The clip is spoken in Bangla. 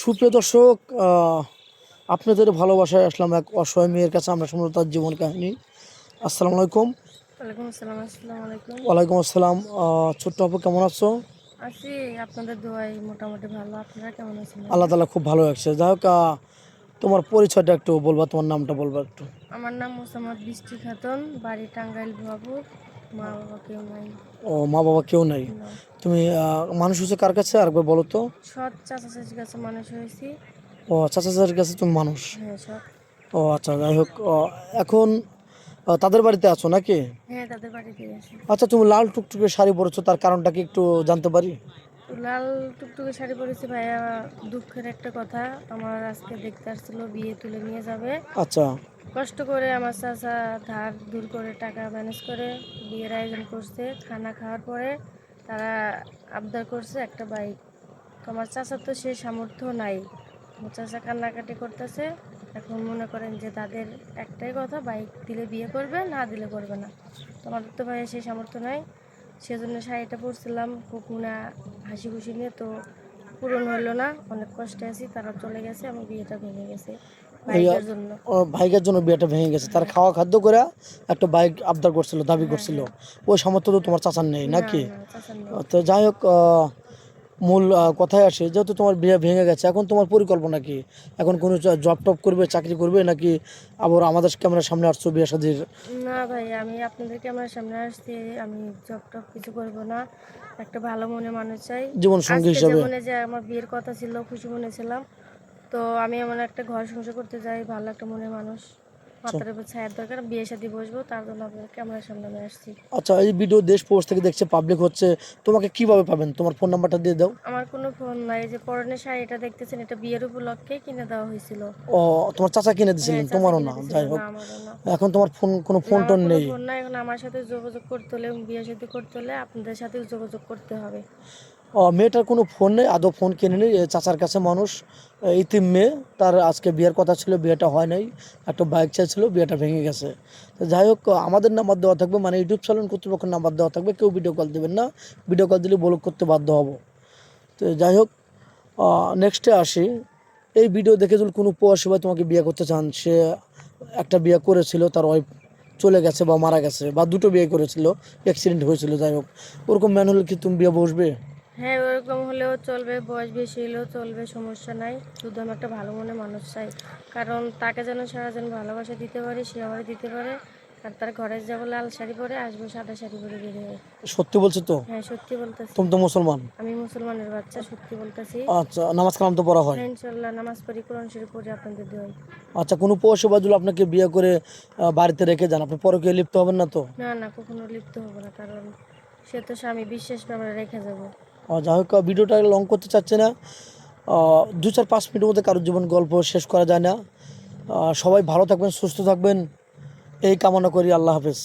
সুপ্রিয় দর্শক, আপনাদের ভালোবাসায় আসলাম এক অসহায় মেয়ের কাছে। আমরা শুনবো তার জীবন কাহিনী। আসসালামু আলাইকুম। ওয়ালাইকুম আসসালাম। আসসালামু আলাইকুম। ওয়ালাইকুম আসসালাম। ছোট্ট আপু, কেমন আছো? আছি আপনাদের দোয়ায় মোটামুটি ভালো। আপনারা কেমন আছেন? আল্লাহ তাআলা খুব ভালো আছে। যাই হোক, তোমার পরিচয়টা একটু বলবা, তোমার নামটা বলবা একটু। আমার নাম মোসাম্মদ বৃষ্টি খাতুন, বাড়ি টাঙ্গাইল বাবুর। মা বাবা কেউ নাই। ও, মা বাবা কেউ নাই। না। তুমি মানুষ হচ্ছে কার কাছে আরেকবার বলো তো? সৎ চাচা চাচির কাছে মানুষ হয়েছি। ও, চাচা চাচার কাছে তুমি মানুষ। হ্যাঁ, সৎ। ও আচ্ছা, যাই হোক, এখন তাদের বাড়িতে আছো নাকি? হ্যাঁ, তাদের বাড়িতে আছি। আচ্ছা, তুমি লাল টুকটুকে শাড়ি পরেছো, তার কারণটা কি একটু জানতে পারি? তো লাল টুকটুকে শাড়ি পরেছি ভাইয়া, দুঃখের একটা কথা। আমার আজকে দেখতে আসছিল, বিয়ে তুলে নিয়ে যাবে। আচ্ছা। কষ্ট করে আমার চাচা ধার দূর করে টাকা ম্যানেজ করে বিয়ের আয়োজন করছে। খানা খাওয়ার পরে তারা আবদার করছে একটা বাইক। তো আমার চাচার তো সে সামর্থ্য নাই। আমার চাচা কান্নাকাটি করতেছে। এখন মনে করেন যে তাদের একটাই কথা, বাইক দিলে বিয়ে করবে, না দিলে করবে না। তো আমাদের তো ভাইয়া সেই সামর্থ্য নাই। সেজন্য শাড়িটা পরছিলাম খুব মনে হাসি খুশি নিয়ে, তো পূরণ হলো না। অনেক কষ্টে আছি, তারা চলে গেছে, আমার বিয়েটা ভেঙে গেছে ওই বাইকের জন্য। ও বাইকের জন্য বিয়েটা ভেঙে গেছে। তার হ্যাঁ, খাওয়া খাদ্য করে একটা বাইক আবদার করছিল, দাবি হ্যাঁ, করছিল। হ্যাঁ। ওই সামর্থ্য তো তোমার চাচার নেই না, নাকি? না, চাচার নেই। তো যাই হোক, মূল কথায় আসে, যেহেতু তোমার বিয়ে ভেঙে গেছে, এখন তোমার পরিকল্পনা কি? এখন কোনো জব টপ করবে, চাকরি করবে, নাকি আবার আমাদের ক্যামেরার সামনে আসছো বিয়ে শাদীর? না ভাই, আমি আপনাদের ক্যামেরার সামনে আসছি। আমি জব টপ কিছু করব না। একটা ভালো মনে মানুষ চাই। জীবন সঙ্গী আজকে হিসাবে? যেমন যে আমার বিয়ের কথা ছিল, খুশি মনে ছিলাম। তো আমি এমন একটা ঘর সংসার করতে যাই, ভালো একটা মনের মানুষ, আচ্ছা। মাথার উপর ছায়ার দরকার, বিয়ে শাদী বসবো, তার জন্য আপনাদের ক্যামেরার সামনে আমি আসছি। আচ্ছা, এই ভিডিও দেশ প্রবাস থেকে দেখছে, পাবলিক হচ্ছে, তোমাকে কিভাবে পাবেন? তোমার ফোন নাম্বারটা দিয়ে দাও। আমার কোনো ফোন নাই। যে পরনের শাড়িটা দেখতেছেন, এটা বিয়ের উপলক্ষে কিনে দেওয়া হয়েছিল। ও, তোমার চাচা কিনে হ্যাঁ, দিয়েছিলেন, চাচা তোমারও কিনে না? দিয়েছিল। যাই না, হোক, আমারও না। এখন তোমার কোনো না, ফোন আমার টোন কোনো নেই? ফোন নাই। এখন আমার সাথে যোগাযোগ করতে হলে, বিয়ে শাদী করতে হলে আপনাদের সাথেও যোগাযোগ করতে হবে। মেয়েটার কোনো ফোন নেই, আদৌ ফোন কিনে নেই। চাচার কাছে মানুষ, ইতিম মেয়ে। তার আজকে বিয়ের কথা ছিল, বিয়েটা হয় নাই। একটা বাইক চাইছিল, বিয়েটা ভেঙে গেছে। তো যাই হোক, আমাদের নাম্বার দেওয়া থাকবে, মানে ইউটিউব চ্যানেল কর্তৃপক্ষের নাম্বার দেওয়া থাকবে। কেউ ভিডিও কল দেবেন না, ভিডিও কল দিলে ব্লক করতে বাধ্য হব। তো যাই হোক, নেক্সটে আসি। এই ভিডিও দেখে যদি কোনো প্রবাসী ভাই তোমাকে বিয়ে করতে চান, সে একটা বিয়ে করেছিল, তার ওয়াইফ চলে গেছে বা মারা গেছে, বা দুটো বিয়ে করেছিল, অ্যাক্সিডেন্ট হয়েছিল, যাই হোক, ওরকম ম্যান হলে কি তুমি বিয়ে বসবে? হ্যাঁ, ওরকম হলেও চলবে, বয়স বেশি হলেও চলবে, সমস্যা নাই। শুধু আমি একটা ভালো মনে মানুষ চাই। কারণ তাকে যেন সারা যেন ভালোবাসা দিতে পারি, সে আমাকে দিতে পারে। আর তার ঘরে যাবো লাল শাড়ি পরে, আসবো সাদা শাড়ি পরে বেরিয়ে। সত্যি বলছো তো? হ্যাঁ, সত্যি বলতেছি। তুমি তো মুসলমান। আমি মুসলমানের বাচ্চা, সত্যি বলতেছি। আচ্ছা, নামাজ কালাম তো পড়া হয়? হ্যাঁ, ইনশাল্লাহ নামাজ পড়ি, কোরআন শরীফ পড়ি আপনাদের দোয়ায়। আচ্ছা, কোনো প্রবাসী ভাই যদি আপনাকে বিয়ে করে বাড়িতে রেখে যান, আপনি পরকীয়ায় লিপ্ত হবেন না তো? না, না, কখনো লিপ্ত হবো না। কারণ সে তো স্বামী, বিশ্বাস আমরা রেখে যাবো। যাই হোক, ভিডিওটা লং করতে চাচ্ছি না। 2-4-5 মিনিটের মধ্যে কারোর জীবন গল্প শেষ করা যায় না। সবাই ভালো থাকবেন, সুস্থ থাকবেন, এই কামনা করি। আল্লাহ হাফেজ।